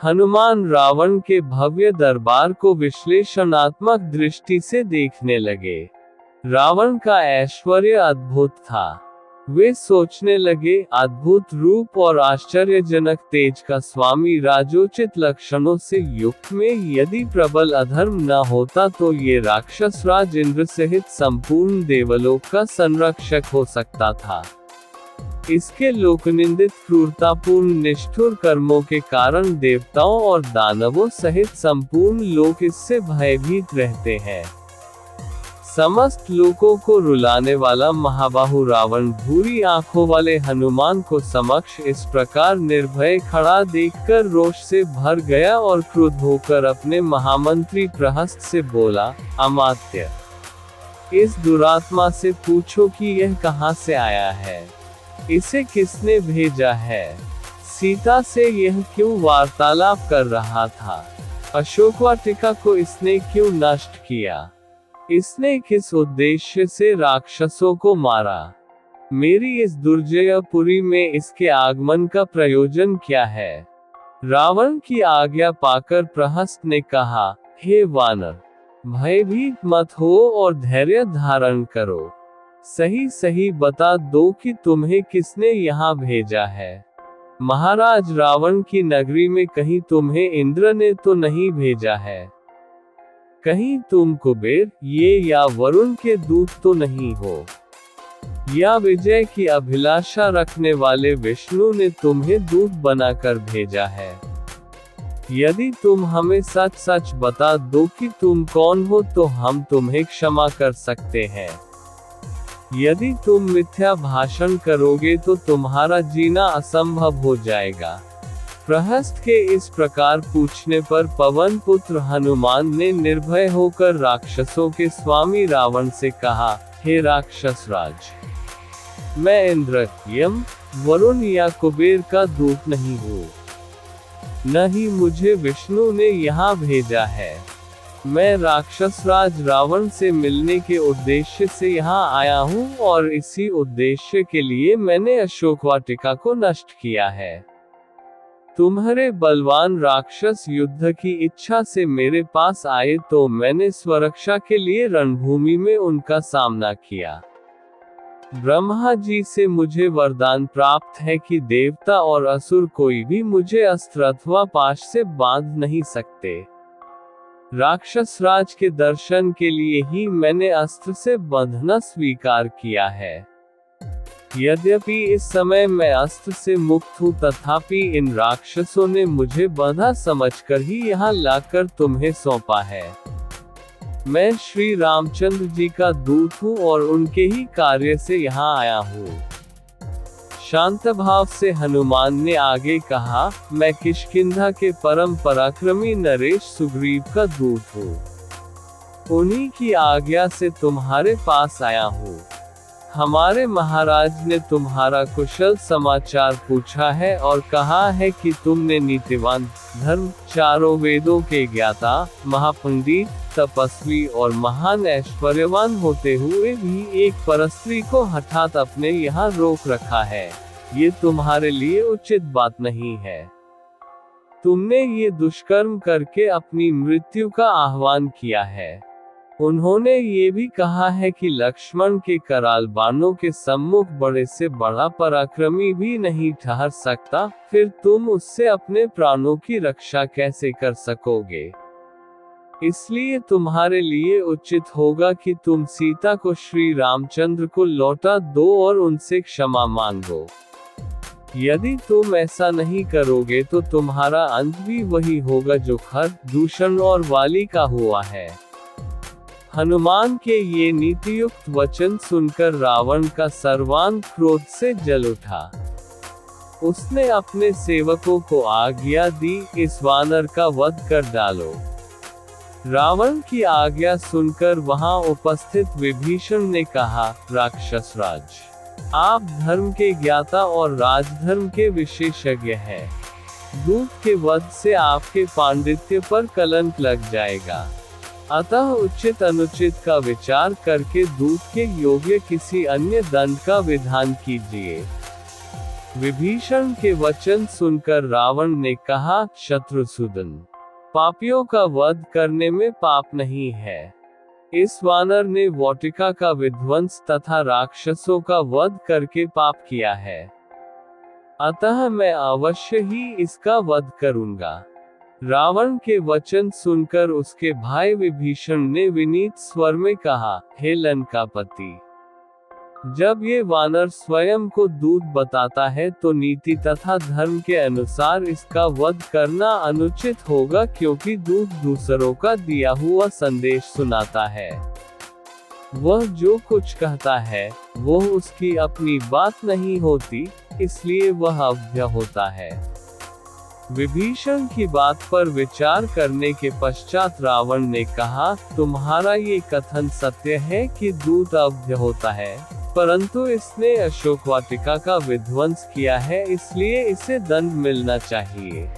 हनुमान रावण के भव्य दरबार को विश्लेषणात्मक दृष्टि से देखने लगे। रावण का ऐश्वर्य अद्भुत था। वे सोचने लगे, अद्भुत रूप और आश्चर्यजनक तेज का स्वामी राजोचित लक्षणों से युक्त में यदि प्रबल अधर्म न होता तो ये राक्षस राज इंद्र सहित संपूर्ण देवलोक का संरक्षक हो सकता था। इसके लोकनिंदित क्रूरतापूर्ण निष्ठुर कर्मों के कारण देवताओं और दानवों सहित संपूर्ण लोक इससे भयभीत रहते हैं। समस्त लोकों को रुलाने वाला महाबाहु रावण भूरी आंखों वाले हनुमान को समक्ष इस प्रकार निर्भय खड़ा देखकर रोष से भर गया और क्रुद्ध होकर अपने महामंत्री प्रहस्त से बोला, अमात्य, इस दुरात्मा से पूछो कि यह कहाँ से आया है, इसे किसने भेजा है, सीता से यह क्यों वार्तालाप कर रहा था, अशोकवाटिका को इसने क्यों नष्ट किया, इसने किस उद्देश्य से राक्षसों को मारा, मेरी इस दुर्जयपुरी में इसके आगमन का प्रयोजन क्या है। रावण की आज्ञा पाकर प्रहस्त ने कहा, हे वानर, भयभीत मत हो और धैर्य धारण करो। सही सही बता दो कि तुम्हें किसने यहाँ भेजा है। महाराज रावण की नगरी में कहीं तुम्हें इंद्र ने तो नहीं भेजा है, कहीं तुम कुबेर, ये या वरुण के दूत तो नहीं हो, या विजय की अभिलाषा रखने वाले विष्णु ने तुम्हें दूत बनाकर भेजा है। यदि तुम हमें सच सच बता दो कि तुम कौन हो तो हम तुम्हें क्षमा कर सकते हैं। यदि तुम मिथ्या भाषण करोगे तो तुम्हारा जीना असंभव हो जाएगा। प्रहस्त के इस प्रकार पूछने पर पवन पुत्र हनुमान ने निर्भय होकर राक्षसों के स्वामी रावण से कहा, हे राक्षस राज, मैं इंद्र, यम, वरुण या कुबेर का दूत नहीं हूँ, न ही मुझे विष्णु ने यहाँ भेजा है। मैं राक्षस राज रावण से मिलने के उद्देश्य से यहाँ आया हूँ और इसी उद्देश्य के लिए मैंने अशोकवाटिका को नष्ट किया है। तुम्हारे बलवान राक्षस युद्ध की इच्छा से मेरे पास आए तो मैंने स्वरक्षा के लिए रणभूमि में उनका सामना किया। ब्रह्मा जी से मुझे वरदान प्राप्त है कि देवता और असुर कोई भी मुझे अस्त्र अथवा पाश से बांध नहीं सकते। राक्षस राज के दर्शन के लिए ही मैंने अस्त्र से बंधना स्वीकार किया है। यद्यपि इस समय मैं अस्त्र से मुक्त हूँ, तथापि इन राक्षसों ने मुझे बंधा समझकर ही यहाँ लाकर तुम्हें सौंपा है। मैं श्री रामचंद्र जी का दूत हूँ और उनके ही कार्य से यहाँ आया हूँ। शांत भाव से हनुमान ने आगे कहा, मैं किष्किंधा के परम पराक्रमी नरेश सुग्रीव का दूत हूँ। उन्हीं की आज्ञा से तुम्हारे पास आया हूँ। हमारे महाराज ने तुम्हारा कुशल समाचार पूछा है और कहा है कि तुमने नीतिवान, धर्म, चारों वेदों के ज्ञाता, महापंडित, तपस्वी और महान ऐश्वर्यवान होते हुए भी एक परस्त्री को हठात अपने यहाँ रोक रखा है। ये तुम्हारे लिए उचित बात नहीं है। तुमने ये दुष्कर्म करके अपनी मृत्यु का आह्वान किया है। उन्होंने ये भी कहा है कि लक्ष्मण के कराल बाणों के सम्मुख बड़े से बड़ा पराक्रमी भी नहीं ठहर सकता, फिर तुम उससे अपने प्राणों की रक्षा कैसे कर सकोगे। इसलिए तुम्हारे लिए उचित होगा कि तुम सीता को श्री रामचंद्र को लौटा दो और उनसे क्षमा मांगो। यदि तुम ऐसा नहीं करोगे तो तुम्हारा अंत भी वही होगा जो खर, दूषण और वाली का हुआ है। हनुमान के ये नीतियुक्त वचन सुनकर रावण का सर्वांग क्रोध से जल उठा। उसने अपने सेवकों को आज्ञा दी, इस वानर का वध कर डालो। रावण की आज्ञा सुनकर वहां उपस्थित विभीषण ने कहा, राक्षस राज, आप धर्म के ज्ञाता और राजधर्म के विशेषज्ञ हैं। दूत के वध से आपके पांडित्य पर कलंक लग जाएगा। अतः उचित अनुचित का विचार करके दूत के योग्य किसी अन्य दंड का विधान कीजिए। विभीषण के वचन सुनकर रावण ने कहा, शत्रुसूदन, पापियों का वध करने में पाप नहीं है। इस वानर ने वाटिका का विध्वंस तथा राक्षसों का वध करके पाप किया है, अतः मैं अवश्य ही इसका वध करूंगा। रावण के वचन सुनकर उसके भाई विभीषण ने विनीत स्वर में कहा, हे लंकापति, जब ये वानर स्वयं को दूत बताता है तो नीति तथा धर्म के अनुसार इसका वध करना अनुचित होगा, क्योंकि दूत दूसरों का दिया हुआ संदेश सुनाता है। वह जो कुछ कहता है वह उसकी अपनी बात नहीं होती, इसलिए वह अभ्य होता है। विभीषण की बात पर विचार करने के पश्चात रावण ने कहा, तुम्हारा ये कथन सत्य है कि दूत अभ्य होता है, परंतु इसने अशोक वाटिका का विध्वंस किया है, इसलिए इसे दंड मिलना चाहिए।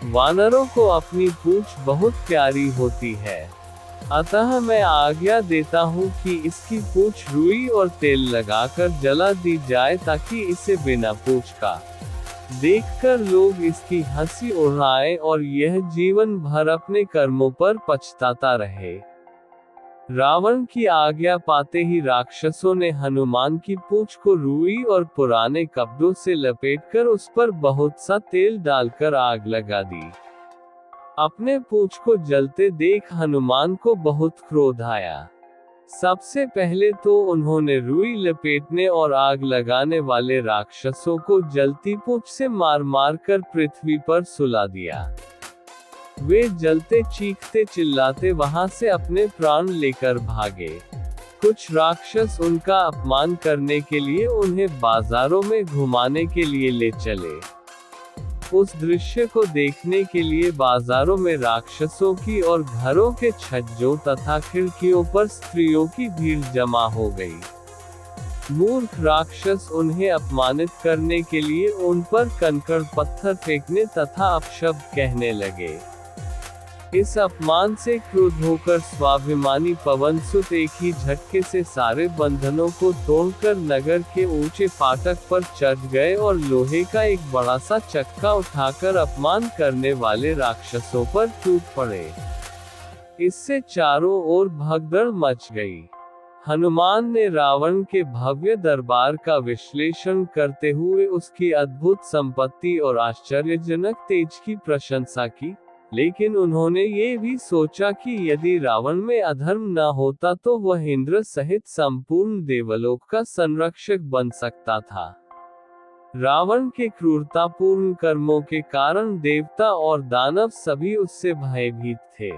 वानरों को अपनी पूंछ बहुत प्यारी होती है, अतः मैं आज्ञा देता हूँ कि इसकी पूंछ रुई और तेल लगाकर जला दी जाए, ताकि इसे बिना पूंछ का देखकर लोग इसकी हंसी उड़ाएं और यह जीवन भर अपने कर्मों पर पछताता रहे। रावण की आज्ञा पाते ही राक्षसों ने हनुमान की पूंछ को रुई और पुराने कपड़ों से लपेटकर उस पर बहुत सा तेल डालकर आग लगा दी। अपने पूंछ को जलते देख हनुमान को बहुत क्रोध आया। सबसे पहले तो उन्होंने रुई लपेटने और आग लगाने वाले राक्षसों को जलती पूंछ से मार मार कर पृथ्वी पर सुला दिया। वे जलते चीखते चिल्लाते वहां से अपने प्राण लेकर भागे। कुछ राक्षस उनका अपमान करने के लिए उन्हें बाजारों में घुमाने के लिए ले चले। उस दृश्य को देखने के लिए बाजारों में राक्षसों की और घरों के छज्जों तथा खिड़कियों पर स्त्रियों की भीड़ जमा हो गई। मूर्ख राक्षस उन्हें अपमानित करने के लिए उन पर कंकड़ पत्थर फेंकने तथा अपशब्द कहने लगे। इस अपमान से क्रुद्ध होकर स्वाभिमानी पवनसुत एक ही झटके से सारे बंधनों को तोड़कर नगर के ऊंचे फाटक पर चढ़ गए और लोहे का एक बड़ा सा चक्का उठाकर अपमान करने वाले राक्षसों पर टूट पड़े। इससे चारों ओर भगदड़ मच गई। हनुमान ने रावण के भव्य दरबार का विश्लेषण करते हुए उसकी अद्भुत संपत्ति और आश्चर्यजनक तेज की प्रशंसा की, लेकिन उन्होंने ये भी सोचा कि यदि रावण में अधर्म न होता तो वह इंद्र सहित संपूर्ण देवलोक का संरक्षक बन सकता था। रावण के क्रूरतापूर्ण कर्मों के कारण देवता और दानव सभी उससे भयभीत थे।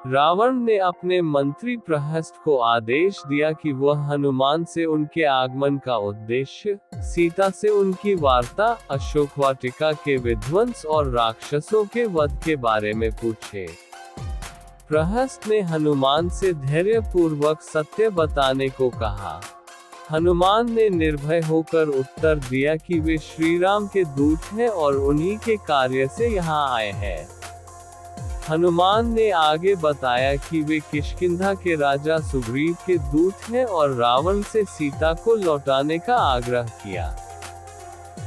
रावण ने अपने मंत्री प्रहस्त को आदेश दिया कि वह हनुमान से उनके आगमन का उद्देश्य, सीता से उनकी वार्ता, अशोक वाटिका के विध्वंस और राक्षसों के वध के बारे में पूछे। प्रहस्त ने हनुमान से धैर्यपूर्वक सत्य बताने को कहा। हनुमान ने निर्भय होकर उत्तर दिया कि वे श्रीराम के दूत हैं और उन्हीं के कार्य से यहाँ आए हैं। हनुमान ने आगे बताया कि वे किष्किंधा के राजा सुग्रीव के दूत हैं और रावण से सीता को लौटाने का आग्रह किया।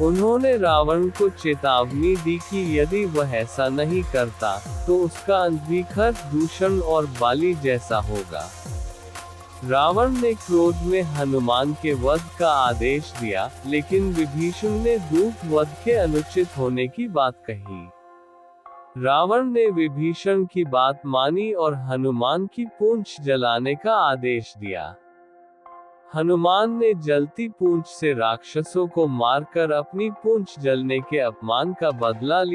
उन्होंने रावण को चेतावनी दी कि यदि वह ऐसा नहीं करता तो उसका अंत भी खर, दूषण और बाली जैसा होगा। रावण ने क्रोध में हनुमान के वध का आदेश दिया, लेकिन विभीषण ने दूत वध के अनुचित होने की बात कही। रावण ने विभीषण की बात मानी और हनुमान की पूंछ जलाने का आदेश दिया। हनुमान ने जलती पूंछ से राक्षसों को मारकर अपनी पूंछ जलने के अपमान का बदला लिया।